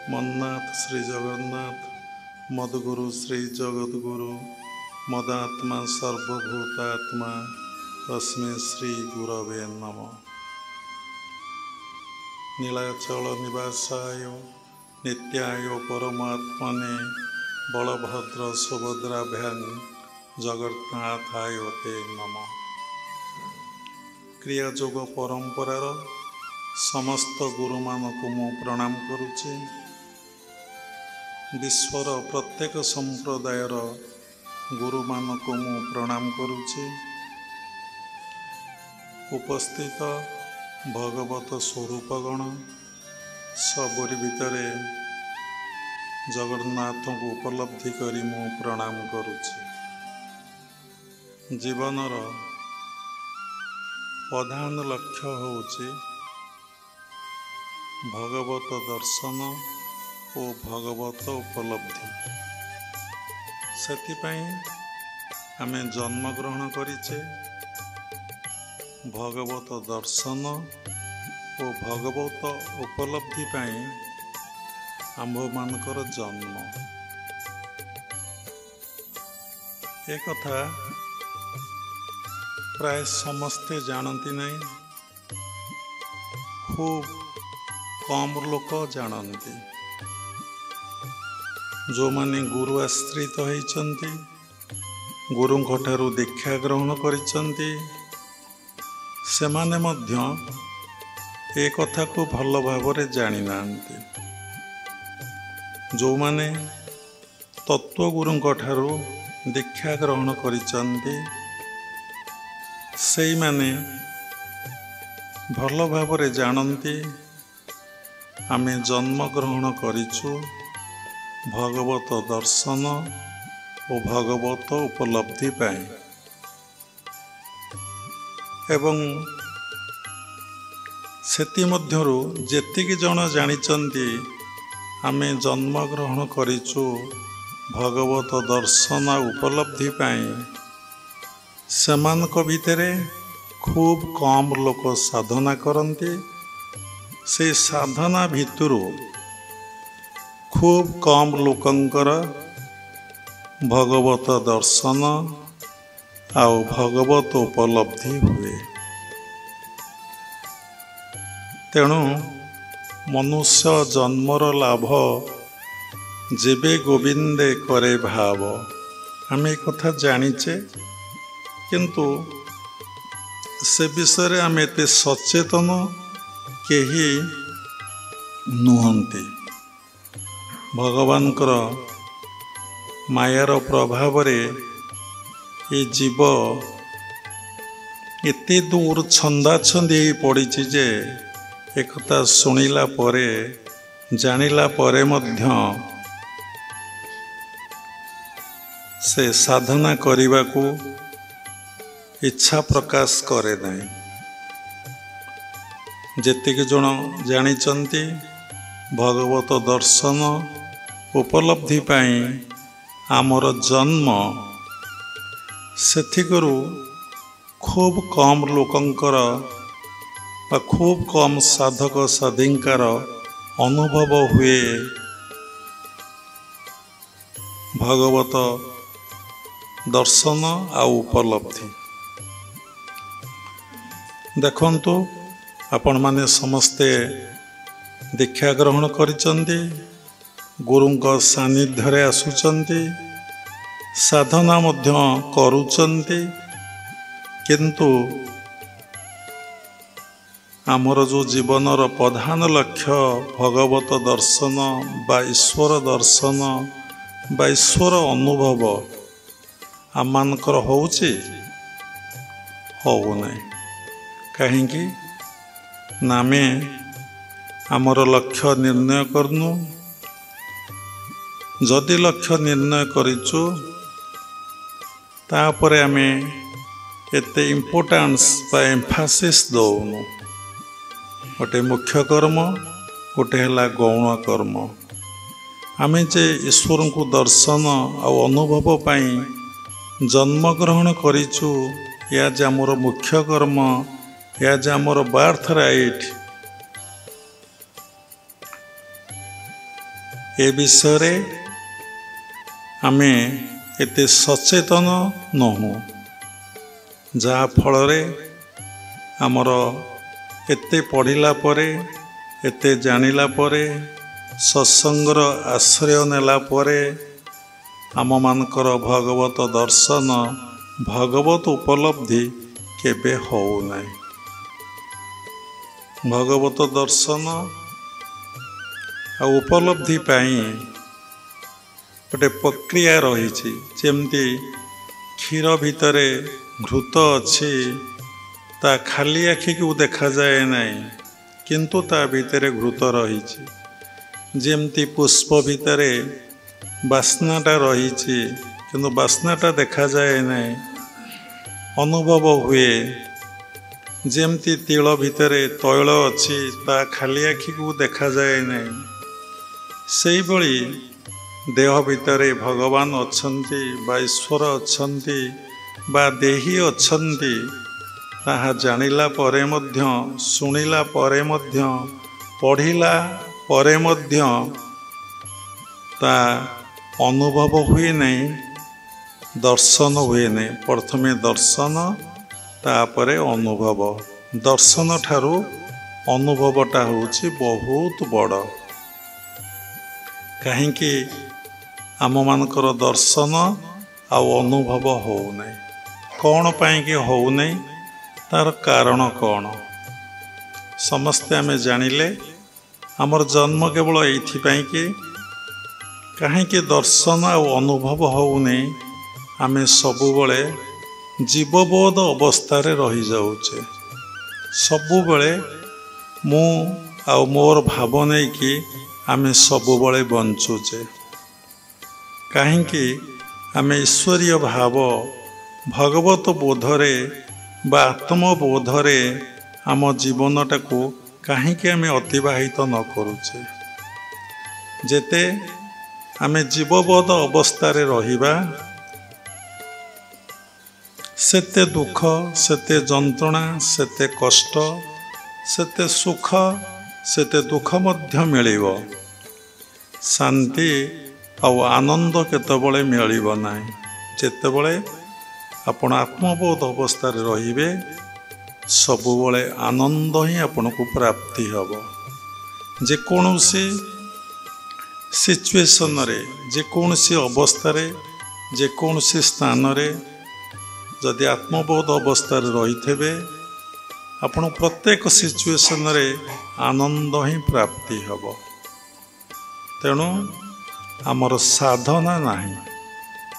मन्नाथ श्री जगन्नाथ मदगुरु श्री जगद्गुरु मदात्मा सर्वभूतात्मा तस्मै श्री गुरवे नमः। नीलाचल निवासाय नित्याय परमात्मने बलभद्र सुभद्राभ्यां जगन्नाथाय ते नमः। क्रियायोग परंपरार समस्त गुरुमानकु मु प्रणाम करुछि। विश्वर प्रत्येक संप्रदायर गुरुमानकु मु प्रणाम करुछि। उपस्थित भगवत स्वरूपगण सबरी भितरे जगन्नाथ को उपलब्धि करी मु प्रणाम करुछि। जीवनर प्रधान लक्ष्य होउछि भगवत दर्शन और भगवत उपलब्धि। सेथिपाई आमे जन्म ग्रहण करिचे भगवत दर्शन और भगवत उपलब्धि पाई आम्भ मानकर जन्म। एक कथा प्राय समस्ते जानती नहीं, खूब कम लोक जानती। जो माने गुरु आश्रित होइचंती, गुरुंक ठारू दीक्षा ग्रहण करिचंती, सेमाने मध्य ए कथा को भल भावरे जानी नांती। जो माने तत्व गुरुंक ठारू दीक्षा ग्रहण करिचंती, सेई माने भल भावरे जानती आमे जन्म ग्रहण करिछु भगवत दर्शन और भगवत उपलब्धि पाई। एवं सेति मध्यरु जेतिकी जन जानिचंती आमे जन्म ग्रहण करिछु भगवत दर्शन उपलब्धि पाई, सेमानक भितरे खूब कम लोक साधना करती। से साधना भितरु खूब कम लोकंकर भगवत दर्शन आउ भगवत उपलब्धि हुए। तेणु मनुष्य जन्मर लाभ जेबे गोविंदे करे भाव। आमे कथा जानिचे, किंतु से विषय आम एते सचेतन केही नुहंती। भगवान मायार प्रभाव रे ये जीव एते दूर छंदा छंदी पड़ी जे एकता शुणिला परे जानिला परे मध्य से साधना करने को इच्छा प्रकाश करे नहीं। जेतिकी जन जानिचंती भगवत दर्शन उपलब्धि पाई आमर जन्म, सेथिकरु खूब कम लोकंकर बा खूब कम साधक साधिकार अनुभव हुए भगवत दर्शन आ उपलब्धि। देखंतु आपण माने समस्ते दीक्षा ग्रहण करिचंती, गुरुंक सानिध्य आसुचंती, साधना मध्य करुचंती, किंतु आमर जो जीवनर प्रधान लक्ष्य भगवत दर्शन बा ईश्वर दर्शन बा ईश्वर अनुभव आमानकर होउची होउ नहीं। कहीं नामे आमर लक्ष्य निर्णय करनु। जदि लक्ष्य निर्णय करिचु तापरे आमे एते इम्पोर्टेंस बा एम्फासिस दौनु। गोटे मुख्य कर्म, गोटे हला गौण कर्म। आमे जे ईश्वर को दर्शन आ अनुभव पाई जन्म ग्रहण करिचु, या जे आमर मुख्य कर्म या जे आमर बार्थ राइट ए विषय आमे एते सचेतन नहु जहा फल आमर एते पढ़िला परे एते जानिला परे सत्संगर आश्रय नेला परे आम मानकर भगवत दर्शन भगवत उपलब्धि केबे हो नहीं। भगवत दर्शन आ उपलब्धि पाई गोटे प्रक्रिया रही जमती क्षीर भितर घृत अच्छी ता खाली आखि को देखा जाए नहीं किंतु ता भितर घृत रही जमती पुष्प भितर बास्नाटा रही किंतु बास्नाटा देखा जाए नहीं अनुभव हुए जमती तिल भितर तैल अच्छी ता खाली आखि को देखा जाए नहीं से भली देह भितर भगवान अच्छंती बा ईश्वर अच्छंती बा देही अच्छंती ताहा जानिला परे मध्य सुनिला परे मध्य पढ़िला परे मध्य ता अनुभव हुए नहीं दर्शन हुए नहीं। प्रथमे दर्शन तापरे अनुभव दर्शन ठारू अनुभवटा होची बहुत बड़ कहीं आम मानकर दर्शन आउ अनुभव हो नहीं कौन पाई कि हो नहीं तार कारण कौन समस्ते आमे जानिले आमर जन्म केवल एइथिपाई कि कहीं दर्शन आउ अनुभव हो नहीं आमे सबुबले जीवबोध अवस्थारे रही जाऊचे सबुबले मु आउ मोर भाव नहीं कि आमे सबुबले बंचुचे कहीं आमे ईश्वरीय भाव भगवत बोधरे बा आत्मबोधरे आम जीवनटा को कहीं आमे अतिवाहित न करुचे जेते आमे जीवबोध अवस्थारे रहिबा सेते दुख सेते जंत्रणा सेते कष्ट सेते सुख सेते दुख मध्य मिलिबो शांति आउ आनंद केतबले मिलिबो नाही जेतेबले आपण आत्मबोध अवस्था रहिबे सबुबले आनंद ही आपण को प्राप्ति हबो जे कोनोसी सिचुएशन रे जे कोनोसी अवस्था रे जे कोनोसी स्थान रे जदि आत्मबोध अवस्था रही आपण प्रत्येक सिचुएशन रे आनंद ही प्राप्ति हब तेणु आमर साधना नहीं